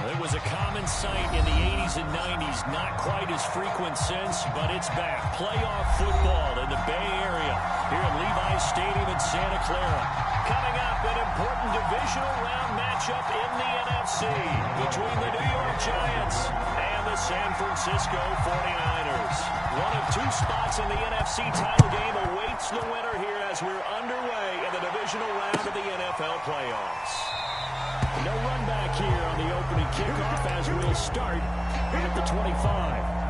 It was a common sight in the 80s and 90s. Not quite as frequent since, but it's back. Playoff football in the Bay Area here at Levi's Stadium in Santa Clara. Coming up, an important divisional round matchup in the NFC between the New York Giants and the San Francisco 49ers. One of two spots in the NFC title game awaits the winner here as we're underway in the divisional round of the NFL playoffs. No run back here on the opening kickoff as we'll start at the 25.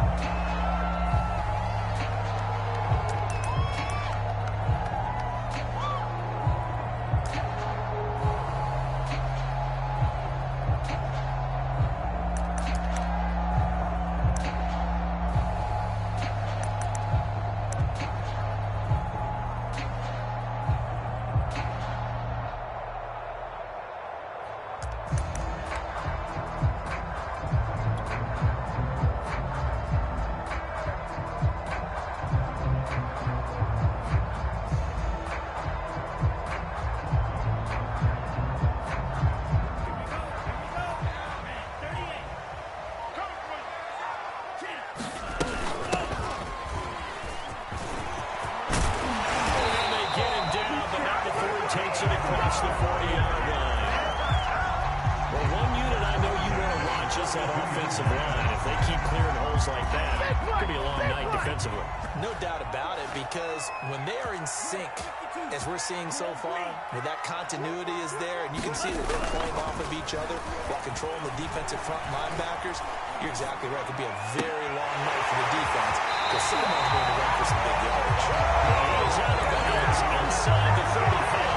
Takes it across the 40-yard line. Well, one unit I know you want to watch is that offensive line. If they keep clearing holes like that, it could be a long night defensively. No doubt about it, because when they are in sync, as we're seeing so far, where that continuity is there, and you can see that they're playing off of each other while controlling the defensive front linebackers, you're exactly right. It could be a very long night for the defense, because someone's going to run for some big yardage. He's out of bounds inside the 35.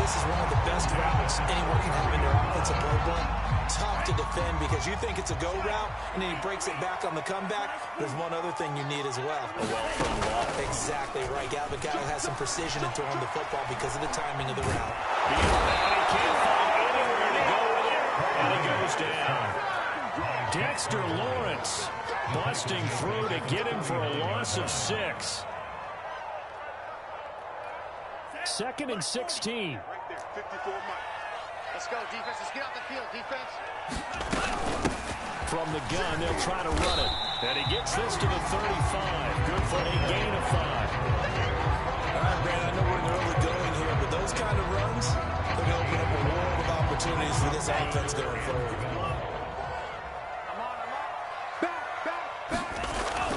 This is one of the best routes anyone can have in their offensive playbook. Tough to defend because you think it's a go route, and then he breaks it back on the comeback. There's one other thing you need as well. A well-thrown ball. Exactly right. Galvin Guy has some precision in throwing the football because of the timing of the route. And he can't find anywhere to go with it, and he goes down. Dexter Lawrence busting through to get him for a loss of 6. 2nd and 16. 54 Mike. Let's go, defense. Let's get out the field, defense. From the gun, they'll try to run it. And he gets this to the 35. Good for a gain of 5. All right, Brandon, I know we're in the early going here, but those kind of runs, they're going to open up a world of opportunities for this offense going forward.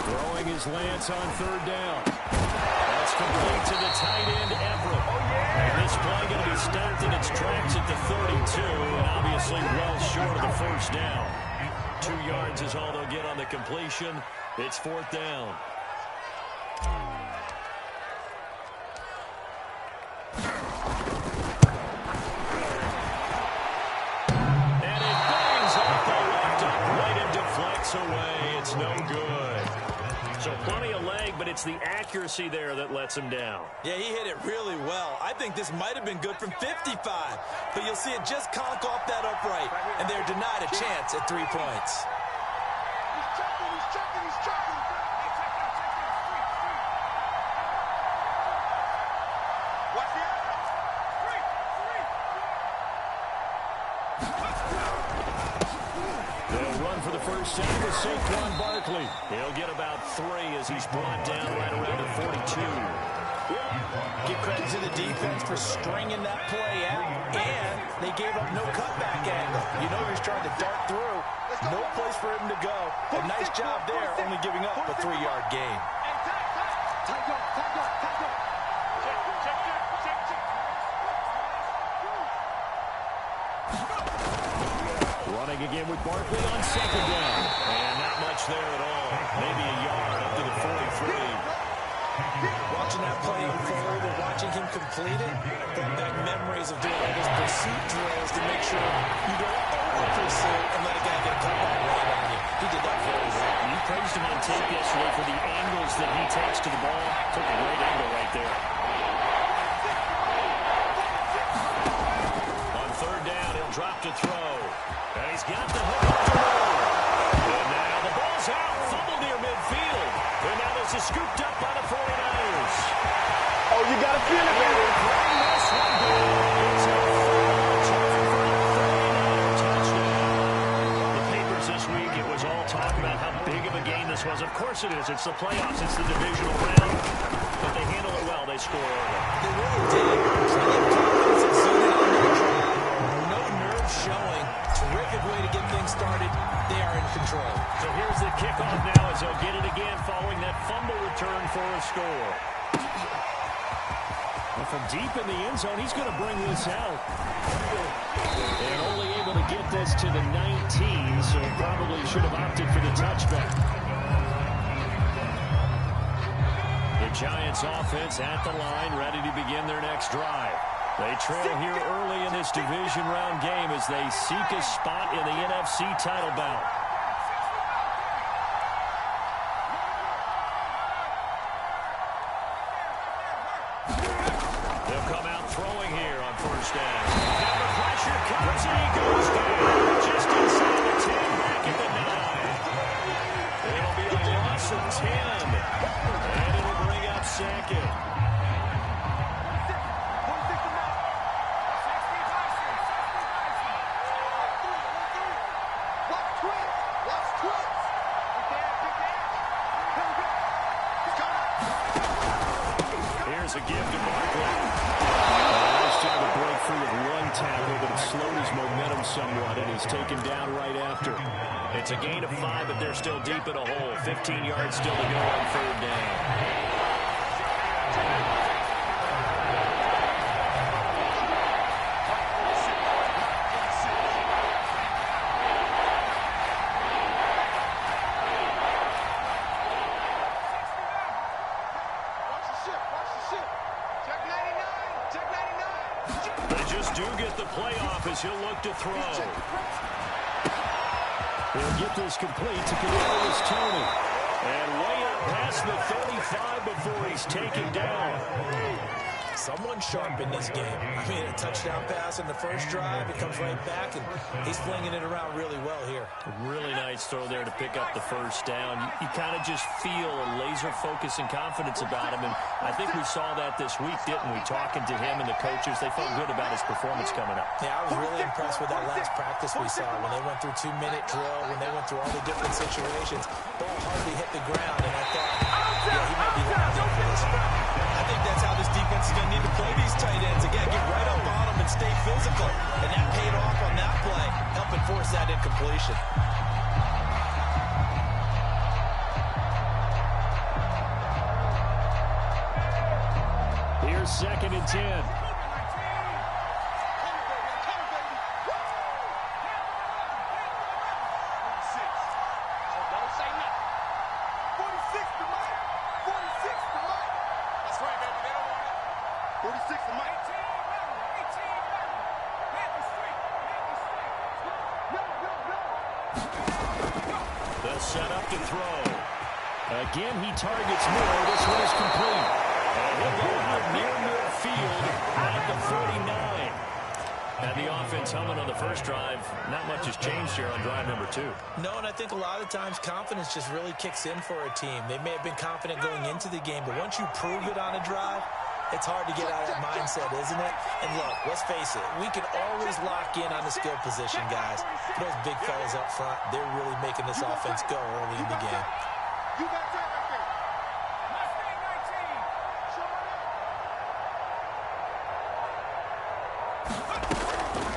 Throwing his lance on 3rd down. That's complete to the tight end, Everett. And this play going to be stopped in its tracks at the 32, and obviously well short of the 1st down. 2 yards is all they'll get on the completion. It's 4th down. And it bangs off the left upright and deflects away. It's no good. So plenty of leg, but it's the accuracy there that lets him down. Yeah, he hit it really well. I think this might have been good from 55, but you'll see it just conk off that upright, and they're denied a chance at 3 points. He's checking, he's checking, he's checking. Watch the end. They'll run for the first down with Saquon Barkley. He'll get about 3 as he's brought down right around the 42. Give credit to the defense for stringing that play out, and they gave up no cutback angle. You know he's trying to dart through. No place for him to go. A nice job there, only giving up a 3-yard gain. Running again with Barkley on 2nd down. And not much there at all. Maybe a yard up to the 43. Watching that play unfold and watching him complete it brought back memories of doing all those pursuit drills to make sure you don't over-pursue and let a guy get a cutback right on you. He did that very well. You praised him on tape yesterday for the angles that he takes to the ball. Took a great angle right there. On 3rd down, he'll drop to throw. And he's got the hook up the road. And now the ball's out. Fumble near midfield. And now this is scooped up by the 49ers. Oh, you got to feel it, baby. Playing this one down. It's a 39 touchdown. was. Of course it is. It's the playoffs. It's the divisional round. But they handle it well. They score early. They really did. Plenty of confidence exuded on that drive. No nerves showing. Terrific way to get things started. They are in control. So here's the kickoff now as they'll get it again following that fumble return for a score. Well, from deep in the end zone, he's going to bring this out. And only able to get this to the 19, so probably should have opted for the touchback. The Giants offense at the line, ready to begin their next drive. They trail here early in this division round game as they seek a spot in the NFC title bout. They'll come out throwing here on first down. Now the pressure comes and he goes down just inside the 10, back at the 9. It'll be a loss of 10, and it'll bring up second. Here's a give to Barkley. Nice job to break free with one tackle, but it slowed his momentum somewhat, and he's taken down right after. It's a gain of 5, but they're still deep in a hole. 15 yards still to go on third down. He'll look to throw. He'll get this complete to Kadarius Toney. And way up past the 35 before he's taken down. Someone sharp in this game. I mean, a touchdown pass in the first drive. It comes right back, and he's flinging it around really well here. A really nice throw there to pick up the first down. You kind of just feel a laser focus and confidence about him, and I think we saw that this week, didn't we? Talking to him and the coaches, they felt good about his performance coming up. Yeah, I was really impressed with that last practice we saw when they went through 2-minute drill, when they went through all the different situations. Ball hardly hit the ground, and I thought, yeah, he might be lined up for this. I think that's how this defense is going to need to play these tight ends. Again, get right up on them and stay physical. And that paid off on that play, helping force that incompletion. Here's 2nd and 10. They'll set up to throw. Again, he targets Moore. This one is complete. And he'll go out near midfield at the 49. And the offense humming on the first drive. Not much has changed here on drive number 2. No, and I think a lot of times confidence just really kicks in for a team. They may have been confident going into the game, but once you prove it on a drive, it's hard to get out of that mindset, isn't it? And look, let's face it, we can always lock in on the skill position, guys. Those big fellas up front, they're really making this offense go early in the game.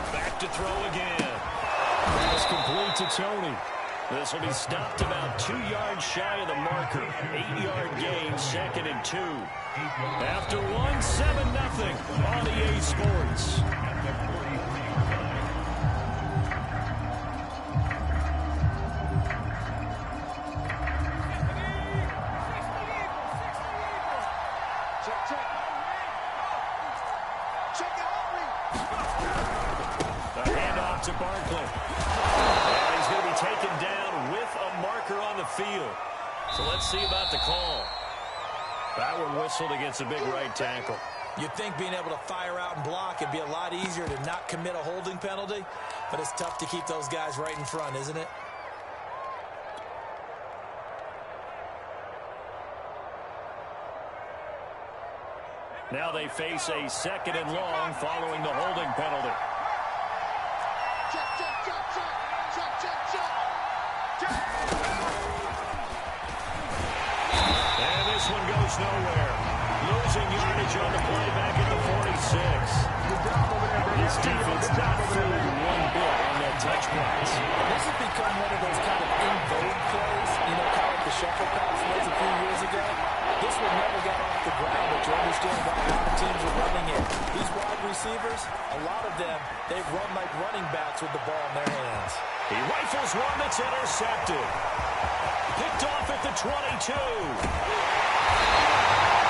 Back to throw again. Pass complete to Toney. This will be stopped about 2 yards shy of the marker. 8-yard gain, 2nd and 2. After 1, 7-0 on EA Sports. The handoff to Barkley. And he's going to be taken down with a marker on the field. So let's see about the call. That one whistled against a big right tackle. You'd think being able to fire out and block it'd be a lot easier to not commit a holding penalty, but it's tough to keep those guys right in front, isn't it? Now they face a 2nd and long following the holding penalty. one goes nowhere. Losing yardage on the play back at the 46. This defense not fooled one bit on that touch pass. This has become one of those kind of in-vogue plays, you know, kind of like the shuffle pass was a few years ago. This one never got off the ground, but you understand why a lot of teams are running it. These wide receivers, a lot of them, they've run like running backs with the ball in their hands. He rifles one that's intercepted. Picked off at the 22.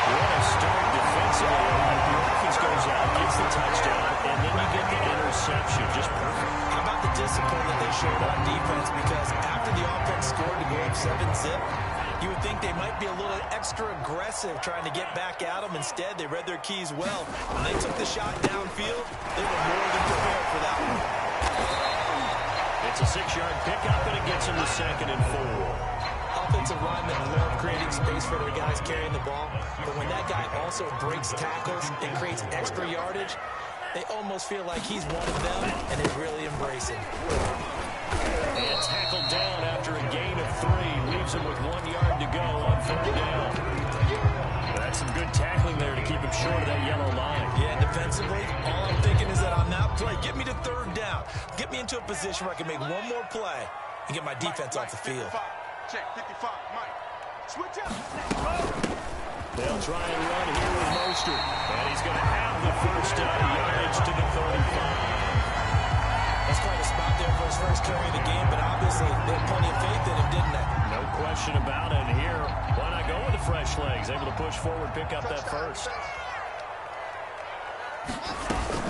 What a start defensively. The offense goes out, gets the touchdown, and then you get the interception. Just perfect. How about the discipline that they showed on defense? Because after the offense scored to go up 7-zip, you would think they might be a little extra aggressive trying to get back at them. Instead, they read their keys well. When they took the shot downfield, they were more than prepared for that one. It's a 6-yard pickup, and it gets them to 2nd and 4. Offensive linemen love creating space for their guys carrying the ball, but when that guy also breaks tackles and creates extra yardage, they almost feel like he's one of them, and they really embrace him. And tackled down after a gain of 3. Leaves him with 1 yard to go on 3rd down. That's some good tackling there to keep him short of that yellow line. Yeah, defensively, all I'm thinking is that on that play, get me to 3rd down. Get me into a position where I can make one more play and get my defense off the field. Check 55, Mike. Switch up. They'll try and run here with Mostert. And he's going to have the first down, yardage to the 35. That's quite a spot there for his first carry of the game, but obviously they had plenty of faith in him, didn't they? No question about it. Here, why not go with the fresh legs? Able to push forward, pick up that first.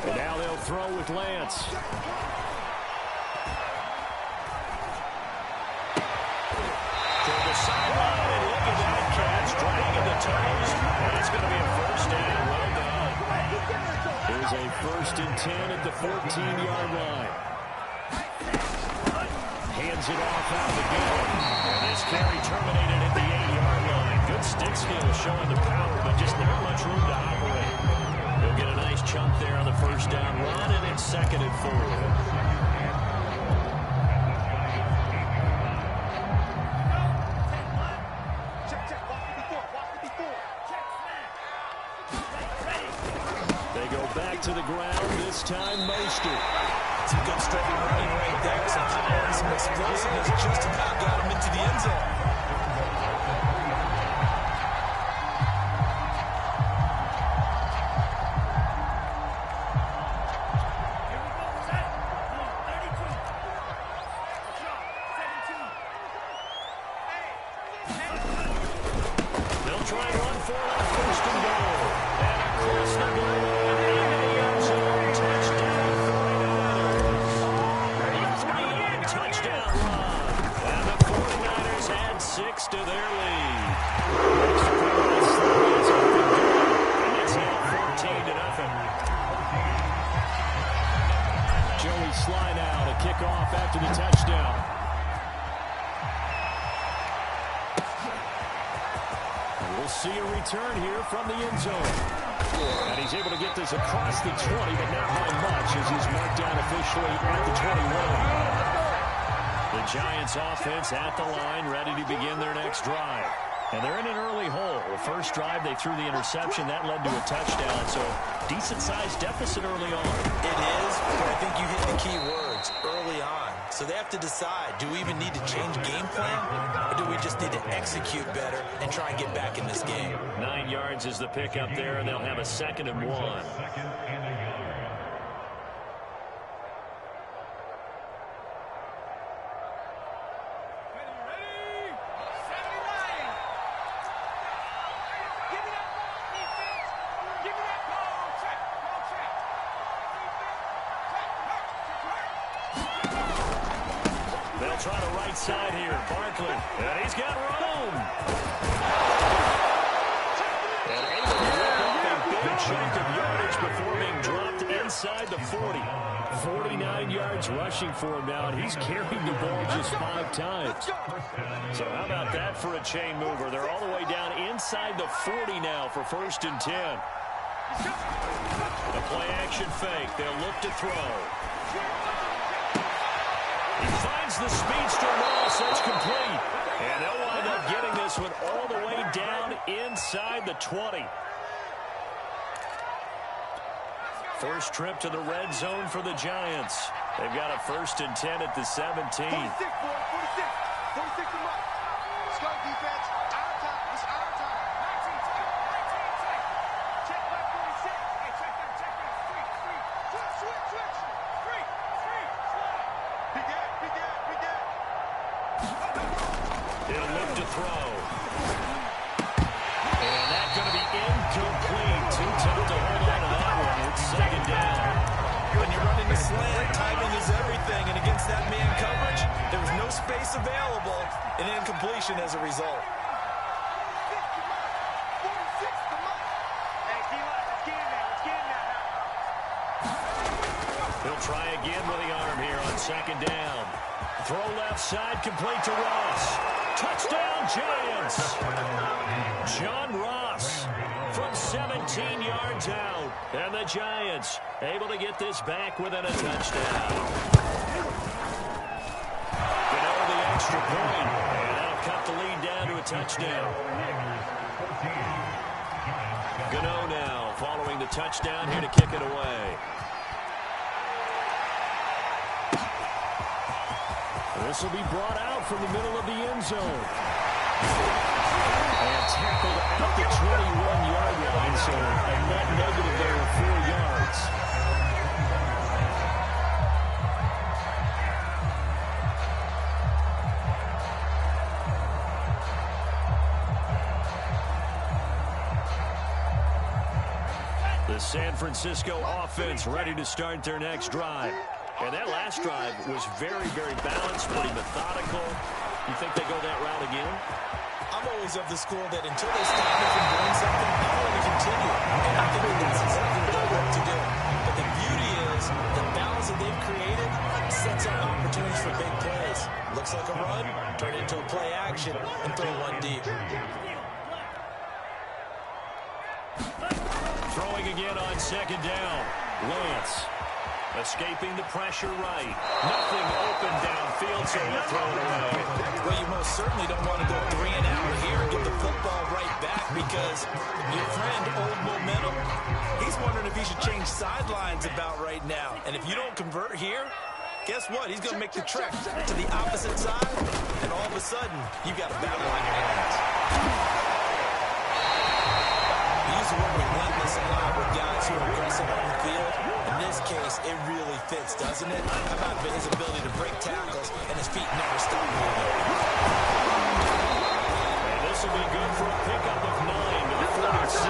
And now they'll throw with Lance. To the sideline, and look at that catch, dragging the toes. And it's going to be a first down. Well done. Here's a 1st and 10 at the 14-yard line. Hands it off out the game. And this carry terminated at the 8-yard line. Good stick skill showing the power, but just not much room to operate. He'll get a nice chunk there on the first down run, and it's 2nd and 4. To the ground, this time Mostert. Some good straight running right there. Some power and some explosiveness just about got him into the end zone. They'll try and run for it on 1st and goal. And across the goal. To their lead. And it's now 14-0. Joey Sly now to kick off after the touchdown. And we'll see a return here from the end zone. And he's able to get this across the 20, but not by much as he's marked down officially at the 21. The Giants offense at the line, ready to begin their next drive. And they're in an early hole. The first drive, they threw the interception. That led to a touchdown. So, decent-sized deficit early on. It is, but I think you hit the key words, early on. So they have to decide, do we even need to change game plan? Or do we just need to execute better and try and get back in this game? 9 yards is the pickup there, and they'll have a 2nd and 1. Try the right side here. Barkley. And he's got room. And able to rip off a big chunk of yardage before being dropped inside the 40. 49 yards rushing for him now, and he's carried the ball just 5 times. So how about that for a chain mover? They're all the way down inside the 40 now for 1st and 10. The play action fake. They'll look to throw. He finds the speedster Moss. That's complete. And they'll wind up getting this one all the way down inside inside the 20. First trip to the red zone for the Giants. They've got a 1st and 10 at the 17. 46, boy. 46. 46 to Mike. Let's go, defense. Our time. It's our time. 19, check. Check back 46. Hey, check that. Switch. Free. Slide. Big gap. He'll look to throw. And that's going to be incomplete. Too tough to hold on to that one. It's 2nd down. When you're running the slant, timing is everything. And against that man coverage, there was no space available. An incompletion as a result. He'll try again with the arm here on 2nd down. Throw left side, complete to Ross. Touchdown, Giants. John Ross from 17 yards out. And the Giants able to get this back within a touchdown. Gano the extra point. And that'll cut the lead down to a touchdown. Gano now following the touchdown here to kick it away. This will be brought out from the middle of the end zone. And tackled at the 21-yard line, so a net negative there of 4 yards. The San Francisco offense ready to start their next drive. And that last drive was very, very balanced, pretty methodical. You think they go that route again? I'm always of the school that until they stop me from doing something, I'm going to continue. And I think that's exactly what they want to do. But the beauty is the balance that they've created sets up opportunities for big plays. Looks like a run, turn it into a play action, and throw one deep. Throwing again on 2nd down. Lance. Escaping the pressure right. Nothing open downfield, so he'll throw it away. Well, you most certainly don't want to go 3 and out here and get the football right back because your friend, Old Momentum, he's wondering if he should change sidelines about right now. And if you don't convert here, guess what? He's going to make the trek to the opposite side, and all of a sudden, you've got a battle on your hands. We use the word relentless a lot with guys who are aggressive on the field. In this case, it really fits, doesn't it? How about his ability to break tackles and his feet never stop moving? And this will be good for a pickup of 9 to the 46.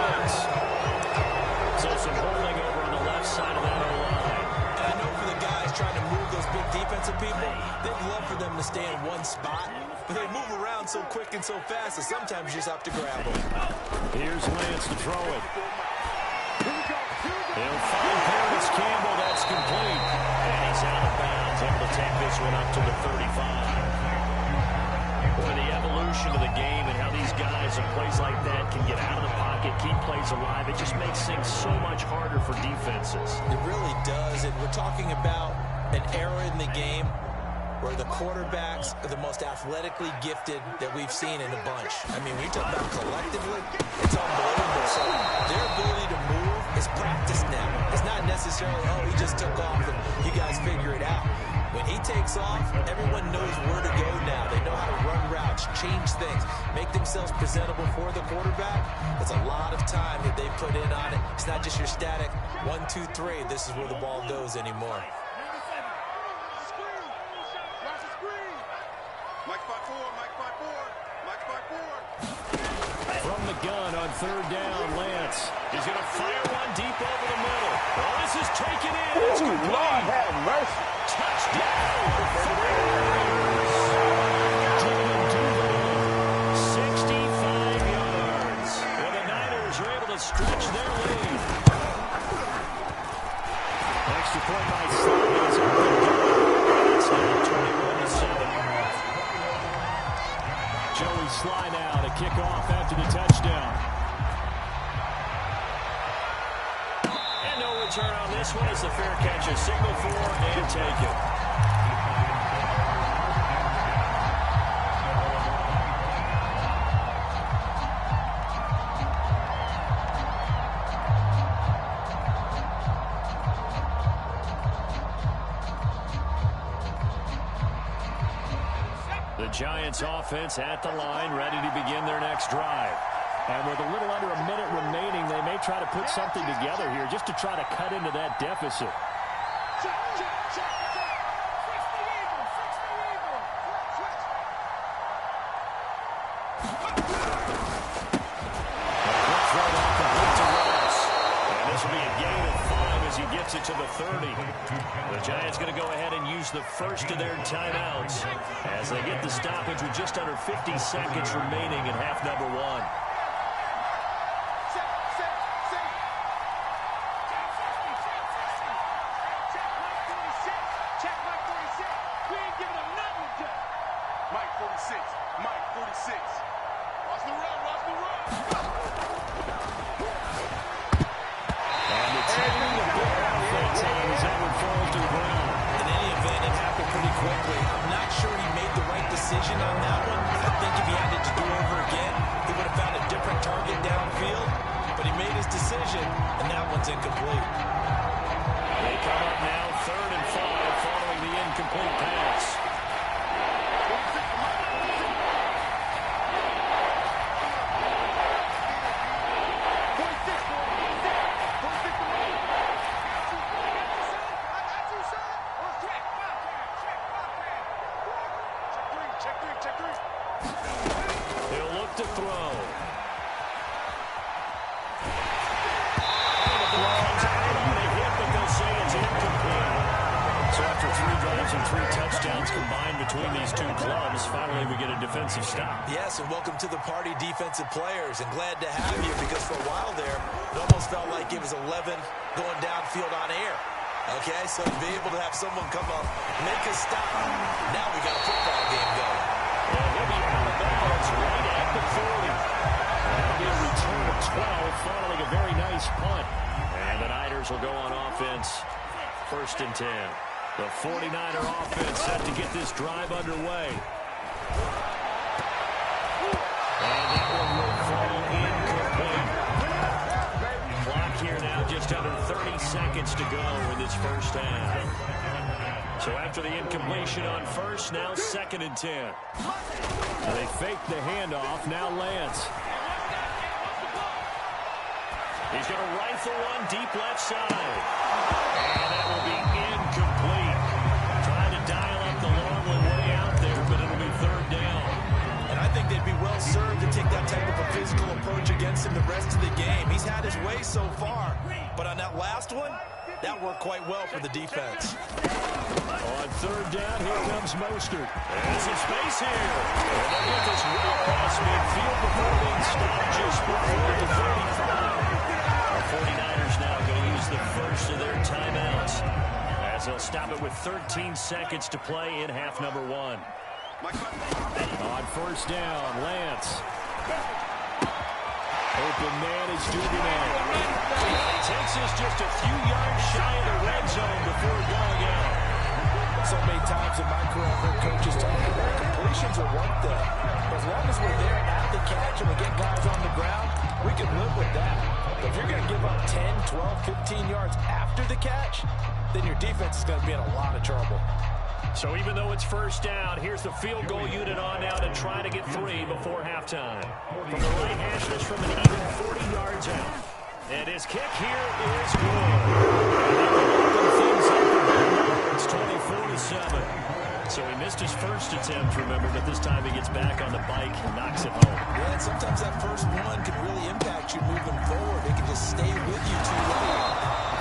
So some holding over on the left side of that O-line. And I know for the guys trying to move those big defensive people, they'd love for them to stay in one spot. But they move around so quick and so fast that sometimes you just have to grab them. Here's Lance to throw it. He'll find Paris Campbell. That's complete. And he's out of bounds. Able to take this one up to the 35. Boy, the evolution of the game and how these guys on plays like that can get out of the pocket, keep plays alive, it just makes things so much harder for defenses. It really does. And we're talking about an era in the game where the quarterbacks are the most athletically gifted that we've seen in a bunch. I mean, when you talk about collectively, it's unbelievable. So their ability to move is practiced now. It's not necessarily, oh, he just took off and you guys figure it out. When he takes off, everyone knows where to go now. They know how to run routes, change things, make themselves presentable for the quarterback. It's a lot of time that they put in on it. It's not just your static 1, 2, 3. This is where the ball goes anymore. From the gun on 3rd down, Lance. He's going to fire one deep over the middle. Oh, this is taken in. It's complete. Lord have mercy. Touchdown. 65 yards. And the Niners are able to stretch their lead. Extra point by Slade. It's now 21-7. Joey Sly now to kick off after the touchdown. And no return on this one as the fair catch is signaled for and taken. Giants offense at the line, ready to begin their next drive. And with a little under a minute remaining, they may try to put something together here just to try to cut into that deficit. Gets it to the 30. The Giants going to go ahead and use the first of their timeouts as they get the stoppage with just under 50 seconds remaining in half number one. Mike 46. Mike 46. Watch the run. Watch the run. And it's heading a bit off that time as Edward falls to the ground. In any event, it happened pretty quickly. I'm not sure he made the right decision on that one. I think if he had it to do over again, he would have found a different target downfield. But he made his decision, and that one's incomplete. They come up now 3rd and 5 following the incomplete pass. He'll look to throw. So after 3 drives and 3 touchdowns combined between these two clubs, finally we get a defensive stop. Yes, and welcome to the party, defensive players, and glad to have you because for a while there, it almost felt like it was 11 going downfield on air. Okay, so to be able to have someone come up, make a stop, now we got a football game going. And he'll be out of bounds right at the 40. That'll be a return of 12 following a very nice punt. And the Niners will go on offense, 1st and 10. The 49er offense set to get this drive underway. And that one will fall incomplete. Clock here now just under 30 seconds to go in this first half. So after the incompletion on first, now 2nd and 10. And they fake the handoff. Now Lance. He's going to rifle one deep left side. And that will be incomplete. Trying to dial up the long one way out there, but it'll be 3rd down. And I think they'd be well served to take that type of a physical approach against him the rest of the game. He's had his way so far, but on that last one, that worked quite well for the defense. On 3rd down, here comes Mostert. There's some space here. And they'll get this well past midfield before being stopped just before the 35. The 49ers now going to use the first of their timeouts as they'll stop it with 13 seconds to play in half number one. On 1st down, Lance. Open man is Divisional. He takes us just a few yards shy of the red zone before going out. So many times in my career, I've heard coaches talk about completions are one thing. As long as we're there at the catch and we get guys on the ground, we can live with that. But if you're going to give up 10, 12, 15 yards after the catch, then your defense is going to be in a lot of trouble. So even though it's 1st down, here's the field goal unit on now to try to get 3 before halftime. From the right hash, it's from an even 40 yards out. And his kick here is good. It's 24-7. So he missed his first attempt, remember, but this time he gets back on the bike and knocks it home. Yeah, and sometimes that first one can really impact you moving forward. It can just stay with you too late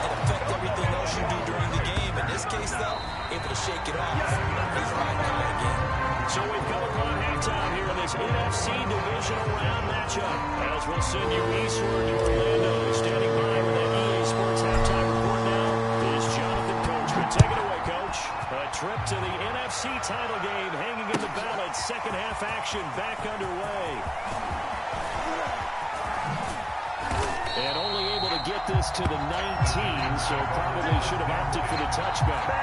and affect everything else you do during the game. In this case, though, able to shake it off. He's riding high again. So we've come upon halftime here in this NFC Divisional round matchup. As we'll send you eastward to Orlando. Standing by with that EA Sports halftime report now is Jonathan Coachman. Take it away, Coach. A trip to the NFC title game hanging in the balance. Second half action back underway. And only able to get this to the 19, so probably should have opted for the touchback.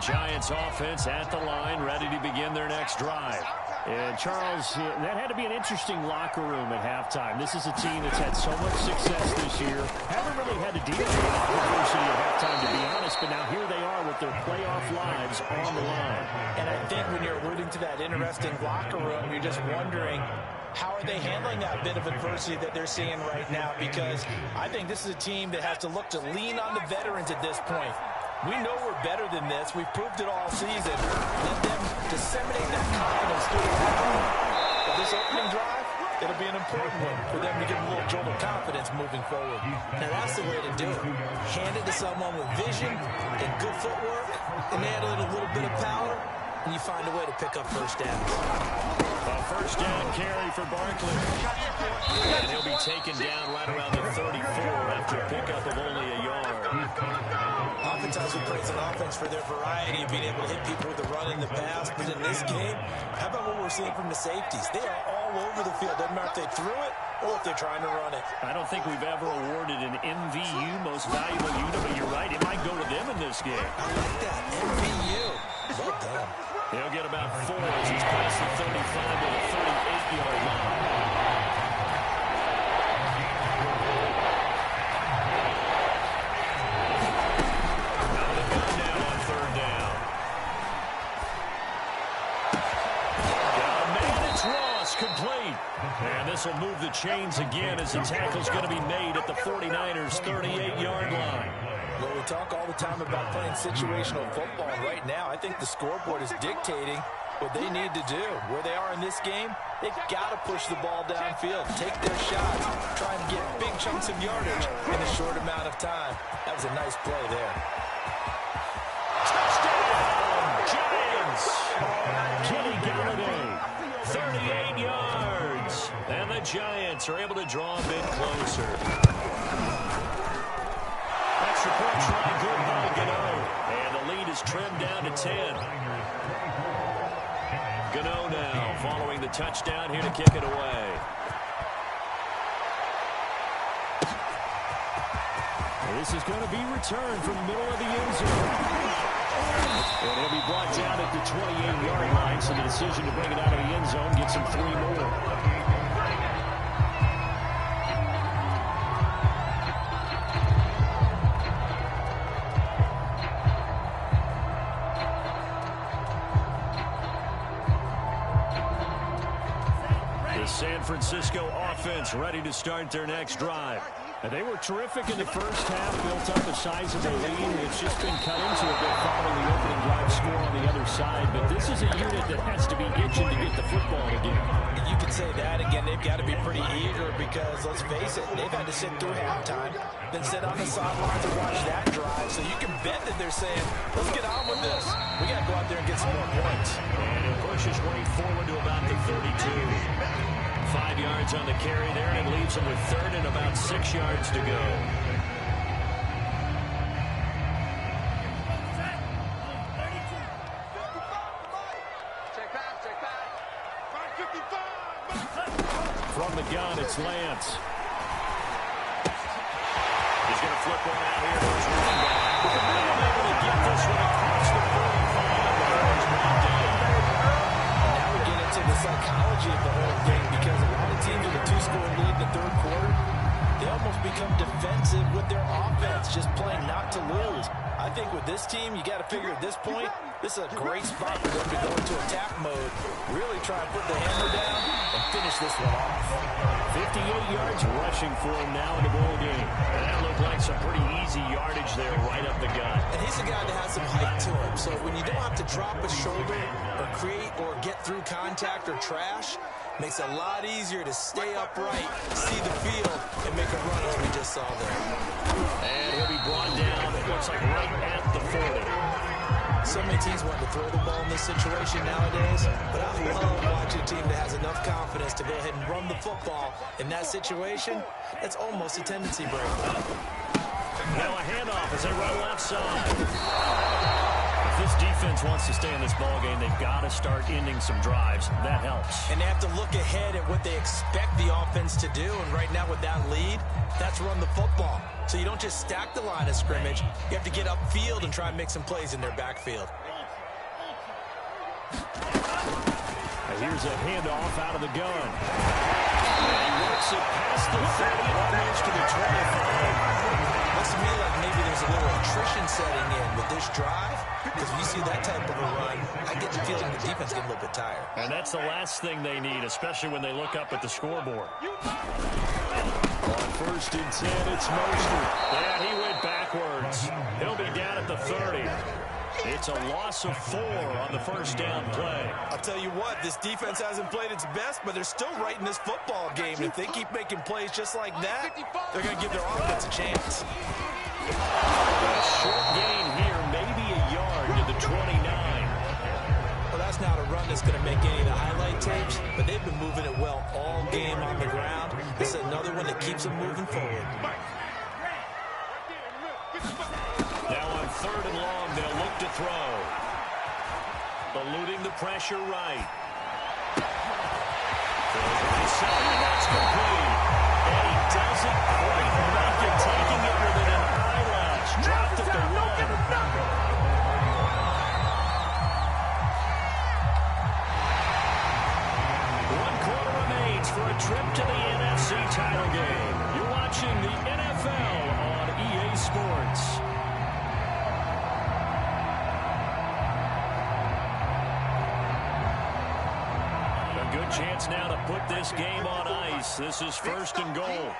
Giants offense at the line, ready to begin their next drive. And, Charles, that had to be an interesting locker room at halftime. This is a team that's had so much success this year. Haven't really had to deal with a lot of adversity at halftime, to be honest, but now here they are with their playoff lives on the line. And I think when you're alluding to that interesting locker room, you're just wondering, how are they handling that bit of adversity that they're seeing right now? Because I think this is a team that has to look to lean on the veterans at this point. We know we're better than this. We've proved it all season. Let them disseminate that confidence through the locker room. But this opening drive, it'll be an important one for them to get a little jolt of confidence moving forward. Now, that's the way to do it. Hand it to someone with vision and good footwork, and add a little bit of power, and you find a way to pick up first down. A first down carry for Barkley. And he'll be taken down right around the 34 after a pickup of only a yard. Oftentimes we praise an offense for their variety of being able to hit people with the run in the pass, but in this game, how about what we're seeing from the safeties? They are all over the field. Doesn't matter if they threw it or if they're trying to run it. I don't think we've ever awarded an MVU, most valuable unit, but you're right, it might go to them in this game. I like that, MVU. Well done. He'll get about 4 as he's past the 35 to the 38-yard line. Complete. And this will move the chains again as the tackle's going to be made at the 49ers' 38-yard line. Well, we talk all the time about playing situational football. Right now, I think the scoreboard is dictating what they need to do. Where they are in this game, they've got to push the ball downfield, take their shots, try and get big chunks of yardage in a short amount of time. That was a nice play there. Touchdown, Giants! Kenny Galladay, 38 yards. And the Giants are able to draw a bit closer. Extra point try good by Gano. And the lead is trimmed down to 10. Gano now following the touchdown here to kick it away. This is going to be returned from the middle of the end zone. And he'll be brought down at the 28-yard line, so the decision to bring it out of the end zone gets him 3 more. The San Francisco offense ready to start their next drive. They were terrific in the first half, built up a sizable lead. It's just been cut into a bit following the opening drive score on the other side. But this is a unit that has to be itching to get the football again. You could say that again. They've got to be pretty eager because, let's face it, they've had to sit through halftime, then sit on the sidelines and watch that drive. So you can bet that they're saying, let's get on with this. We got to go out there and get some more points. And he'll push his way forward to about the 32. 5 yards on the carry there, and it leaves him with 3rd and about 6 yards to go. From the gun, it's Lance. He's going to flip one out here to his running back. Able to get this one across the 45. Now we get into the psychology of the whole thing, because a lot of teams with a 2-score lead in the third quarter, they almost become defensive with their offense, just playing not to lose. I think with this team, you got to figure at this point, this is a great spot for them to go into attack mode, really try and put the hammer down and finish this one off. 58 yards rushing for him now in the ball game. And that looked like some pretty easy yardage there right up the gut. And he's a guy that has some height to him. So when you don't have to drop a shoulder or create or get through contact or trash, makes it a lot easier to stay upright, see the field, and make a run as we just saw there. And he'll be brought down, it looks like right at the 40. So many teams want to throw the ball in this situation nowadays, but I love watching a team that has enough confidence to go ahead and run the football. In that situation, that's almost a tendency break. Now a handoff as they run left side. If this defense wants to stay in this ballgame, they've got to start ending some drives. That helps. And they have to look ahead at what they expect the offense to do. And right now with that lead, that's run the football. So you don't just stack the line of scrimmage. You have to get upfield and try and make some plays in their backfield. Here's a handoff out of the gun. And he works it past the 30 and almost to the 25. Looks to me like maybe there's a little attrition setting in with this drive, because when you see that type of a run, I get the feeling the defense getting a little bit tired. And that's the last thing they need, especially when they look up at the scoreboard. On 1st and 10, it's Mostert. Yeah, he went backwards. He'll be down at the 30. It's a loss of 4 on the 1st down play. I'll tell you what, this defense hasn't played its best, but they're still right in this football game. And if they keep making plays just like that, they're going to give their offense a chance. A short gain here, maybe a yard to the 29. Well, that's not a run that's going to make any of the highlight tapes, but they've been moving it well all game on the ground. This is another one that keeps them moving forward. Now on 3rd and long, they'll look to throw. Eluding the pressure right. Right side, and that's complete. And he doesn't quite make it, taking it with an eyelash. Dropped at the 1. For a trip to the NFC title game. You're watching the NFL on EA Sports. A good chance now to put this game on ice. This is 1st and goal.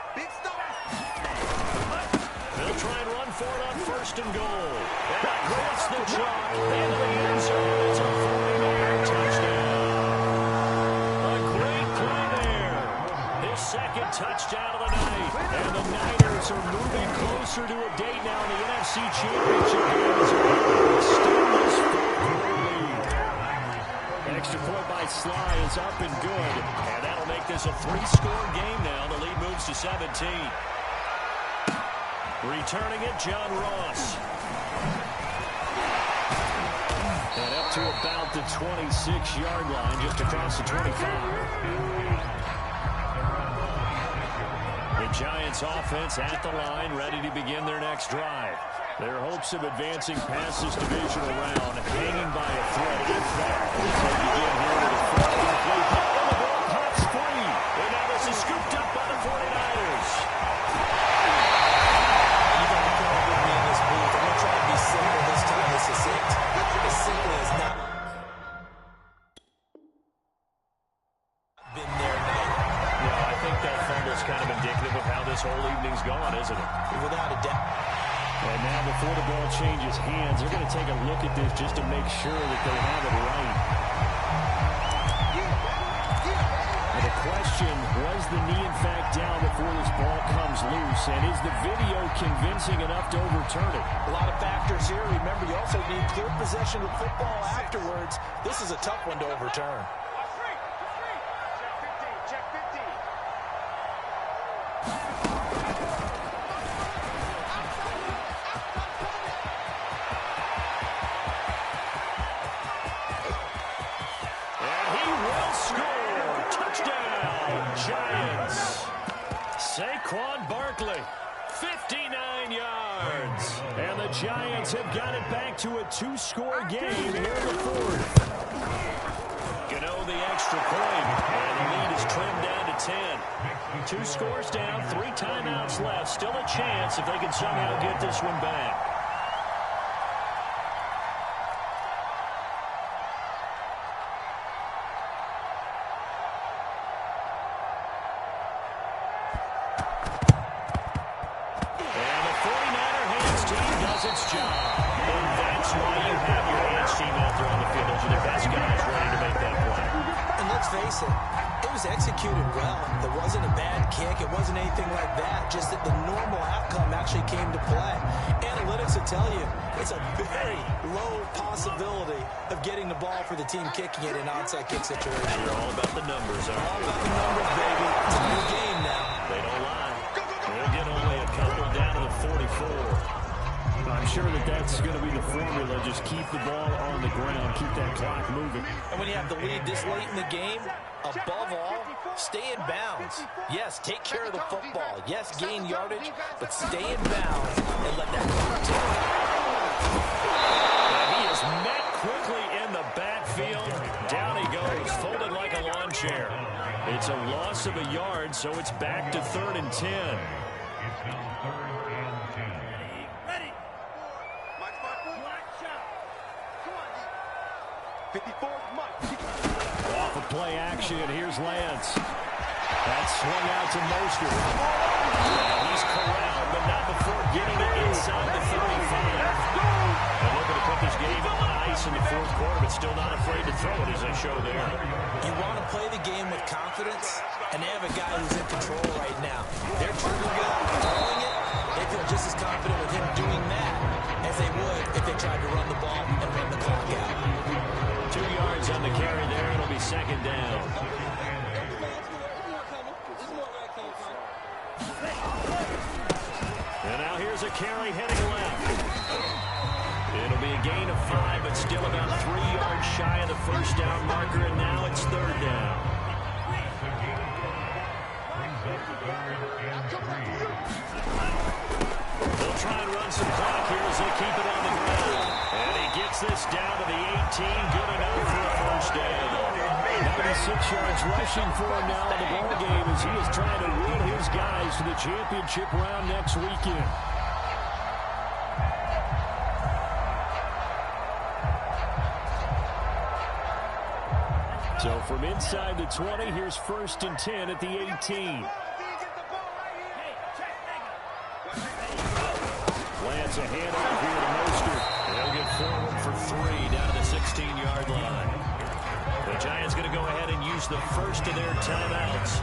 They'll try and run for it on 1st and goal. And across the chalk into the end zone. It's a 40-yard touchdown. Second touchdown of the night. And the Niners are moving closer to a date now in the NFC Championship game. Still this 4-quarter lead. Extra point by Sly is up and good. And that'll make this a 3-score game now. The lead moves to 17. Returning it, John Ross. And up to about the 26-yard line, just across the 25. The Giants offense at the line, ready to begin their next drive. Their hopes of advancing past this divisional round hanging by a thread. If that, they begin here with a 4-play ball, and the ball pops free. And now this is scooped up by the 49ers. You got to come up with me in this booth. I'm going to try to be simple this time. It's succinct. As simple as not. Been there now. I think that fumble's kind of indicative of how this whole evening's gone, isn't it? Without a doubt. And now before the ball changes hands, they're going to take a look at this just to make sure that they have it right. And the question, was the knee in fact down before this ball comes loose? And is the video convincing enough to overturn it? A lot of factors here. Remember, you also need clear possession of football afterwards. This is a tough one to overturn. Giants. Saquon Barkley, 59 yards. And the Giants have got it back to a 2-score game here in the 4th. Gano the extra point, and the lead is trimmed down to 10. 2 scores down, 3 timeouts left. Still a chance if they can somehow get this one back. Its job. And that's why you have your hands team out there on the field. Those are the best guys ready to make that play. And let's face it, it was executed well. There wasn't a bad kick. It wasn't anything like that. Just that the normal outcome actually came to play. Analytics will tell you it's a very low possibility of getting the ball for the team kicking it in an onside kick situation. You're all about the numbers, aren't you? All about the numbers, baby. It's a new game now. They don't lie. We'll get only a couple down to the 44. I'm sure that that's going to be the formula. Just keep the ball on the ground. Keep that clock moving. And when you have the lead this late in the game, above all, stay in bounds. Yes, take care of the football. Yes, gain yardage, but stay in bounds and let that clock tick. And he is met quickly in the backfield. share. It's a loss of a yard, so it's back to 3rd and 10. It's now 3rd and 10. Ready. Mike, come on, D. 54's Mike. Off of play action, here's Lance. That's swung out to Mostert. He's corralled, but not before getting it inside the 35. They're looking to put this game on ice in the 4th quarter, but still not afraid to throw it, as they show there. You want to play the game with confidence, and they have a guy who's in control right now. Their trigger guy throwing it, they feel just as confident with him doing that as they would if they tried to run the ball and run the clock out. 2 yards on the carry there. It'll be 2nd down. And now here's a carry heading left. It'll be a gain of 5, but still about 3 yards shy of the 1st down marker, and now it's 3rd down. They'll try and run some clock here as they keep it on the ground. And he gets this down to the 18, good enough for a 1st down. 96 yards rushing for him now in the ball game as he is trying to will his guys to the championship round next weekend. So from inside the 20, here's 1st and 10 at the 18. Lance a handoff here to Mostert. They'll get forward for 3 down to the 16-yard line. The Giants going to go ahead and use the first of their timeouts.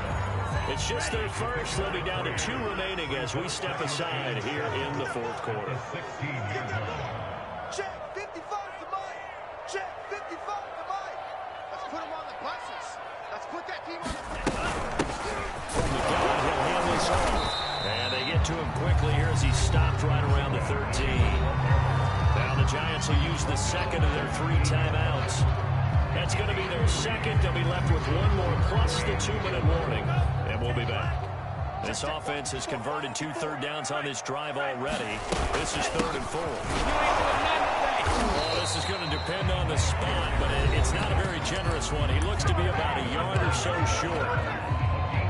It's just their first. They'll be down to 2 remaining as we step aside here in the 4th quarter. Check 55 to Mike. Check 55 to Mike. Let's put him on the buses. Let's put that team on the From the gun, he'll hand this off. And they get to him quickly here as he stopped right around the 13. Now the Giants will use the second of their 3 timeouts. That's going to be their second. They'll be left with 1 more plus the 2-minute warning. And we'll be back. This offense has converted 2 third downs on this drive already. This is 3rd and 4. Well, this is going to depend on the spot, but it's not a very generous one. He looks to be about a yard or so short.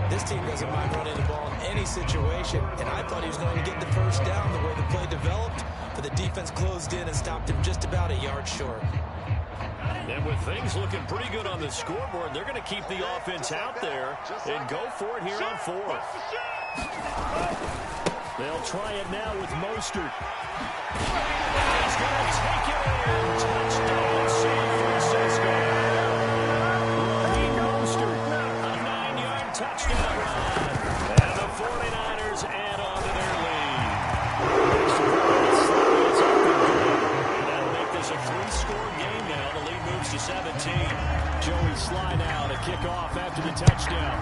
This team doesn't mind running the ball in any situation, and I thought he was going to get the 1st down the way the play developed, but the defense closed in and stopped him just about a yard short. And with things looking pretty good on the scoreboard, they're going to keep the offense out there and go for it here on 4th. They'll try it now with Mostert. He's going to take it in. Touchdown, San Francisco. Raheem Mostert, a 9-yard touchdown run. And the 49ers add on to their lead. That'll make this a 3-score game now. The lead moves to 17. Joey Sly now to kick off after the touchdown.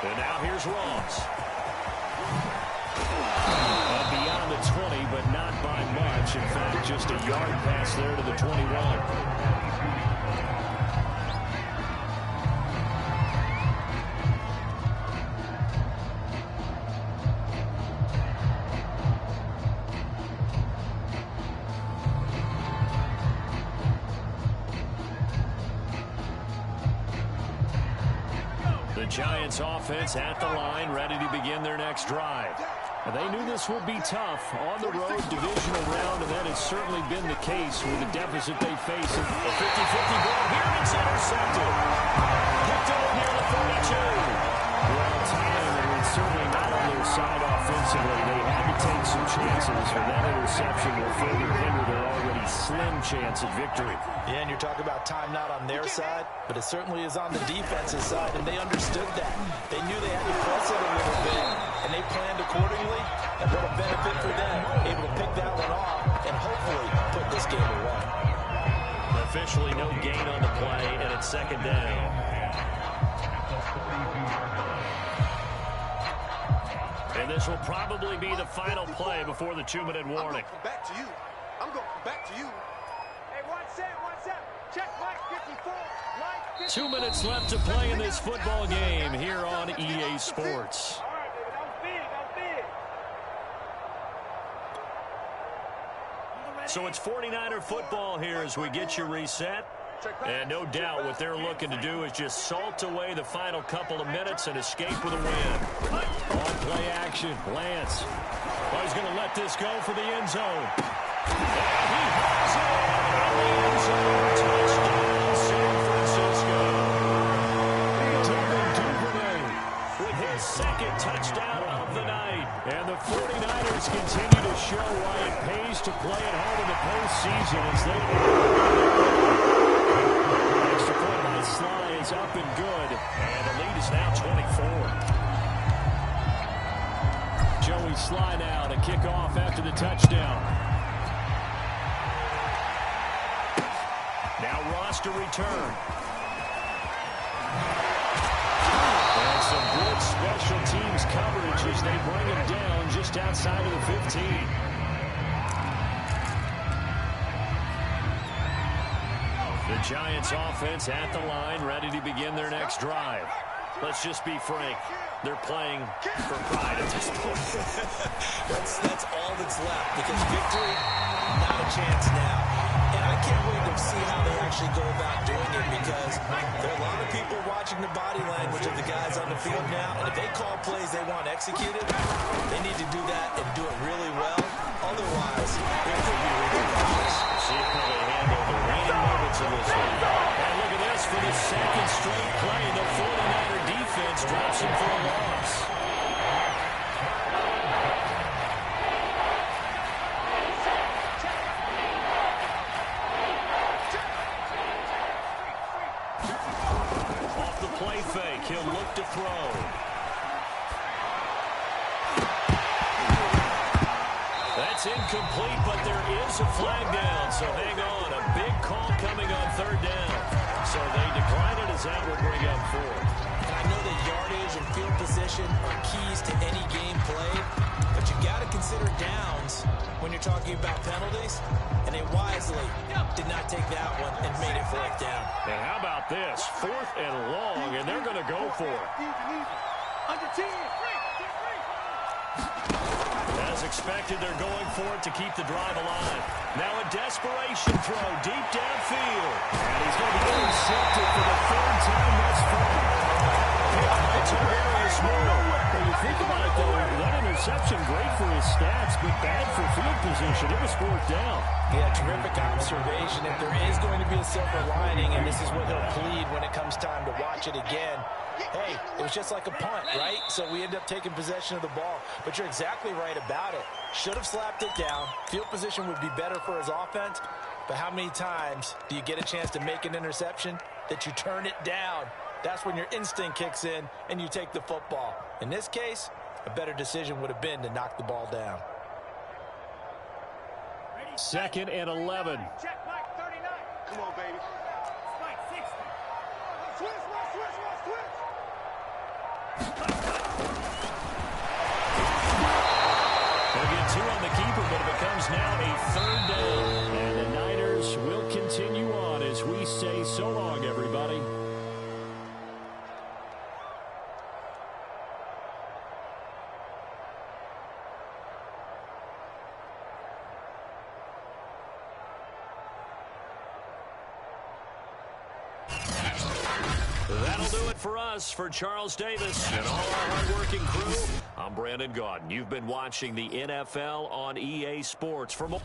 And now here's Ross. And beyond the 20, but not by much. In fact, just a yard pass there to the 21. The Giants offense at the line, ready to begin their next drive. And they knew this would be tough on the road divisional round, and that has certainly been the case with the deficit they face. A 50-50 ball here, and it's intercepted. Picked up here at the 32. Well, time, and it's certainly not on their side offensively. They had to take some chances, but that interception will further hinder their already slim chance at victory. Yeah, and you're talking about time not on their side, but it certainly is on the defensive side, and they understood that. They knew they had to press it a little bit, and they planned accordingly, and what a benefit for them, able to pick that one off and hopefully put this game away. Officially no gain on the play, and it's 2nd down. And this will probably be the final play before the 2-minute warning. Back to you. I'm going back to you. Hey, what's that? Check Mike 54. Mike 54. 2 minutes left to play in this football game here on EA Sports. All right, baby. That was big. So it's 49er football here as we get you reset. And no doubt what they're looking to do is just salt away the final couple of minutes and escape with a win. On play action, Lance. Oh, he's going to let this go for the end zone. And he has it in the end zone. Touchdown, San Francisco. Devin Duvernay with his second touchdown of the night. And the 49ers continue to show why it pays to play at home in the postseason as they... Extra point by Sly is up and good. And the lead is now 24. Joey Sly now to kick off after the touchdown. Now Ross to return. And some good special teams coverage as they bring him down just outside of the 15. The Giants offense at the line, ready to begin their next drive. Let's just be frank. They're playing for pride at this point. that's all that's left, because victory, not a chance now. And I can't wait to see how they actually go about doing it, because there are a lot of people watching the body language of the guys on the field now, and if they call plays they want executed, they need to do that and do it really well. Otherwise, it could be really cautious. See how they handle the waning moments of this one. And look at this for the second straight play. The 49er defense drops him for a loss. Off the play fake, he'll look to throw. That's incomplete, but there is a flag down, so hang on. A big call coming on third down. So they decline it as that will bring up fourth. And I know that yardage and field position are keys to any game played, but you got to consider downs when you're talking about penalties, and they wisely did not take that one and made it fourth down. And how about this? 4th and long, and they're going to go for it. Under 10. As expected, they're going for it to keep the drive alive. Now a desperation throw deep downfield. And he's going to be intercepted for the third time thus far. Tavarius Moore. When you think about it, though, that interception, great for his stats, but bad for field position. It was fourth down. Yeah, terrific observation. If there is going to be a silver lining, and this is what he'll plead when it comes time to watch it again, hey, it was just like a punt, right? So we end up taking possession of the ball. But you're exactly right about it. Should have slapped it down. Field position would be better for his offense. But how many times do you get a chance to make an interception that you turn it down? That's when your instinct kicks in and you take the football. In this case, a better decision would have been to knock the ball down. 2nd and 11. Check, Mike, 39. Come on, baby. Spike, 60. Switch. They'll get 2 on the keeper, but it becomes now a third down. And the Niners will continue on as we say so long, everybody. That'll do it for us. For Charles Davis and all our hardworking crew, I'm Brandon Gaudin. You've been watching the NFL on EA Sports. For more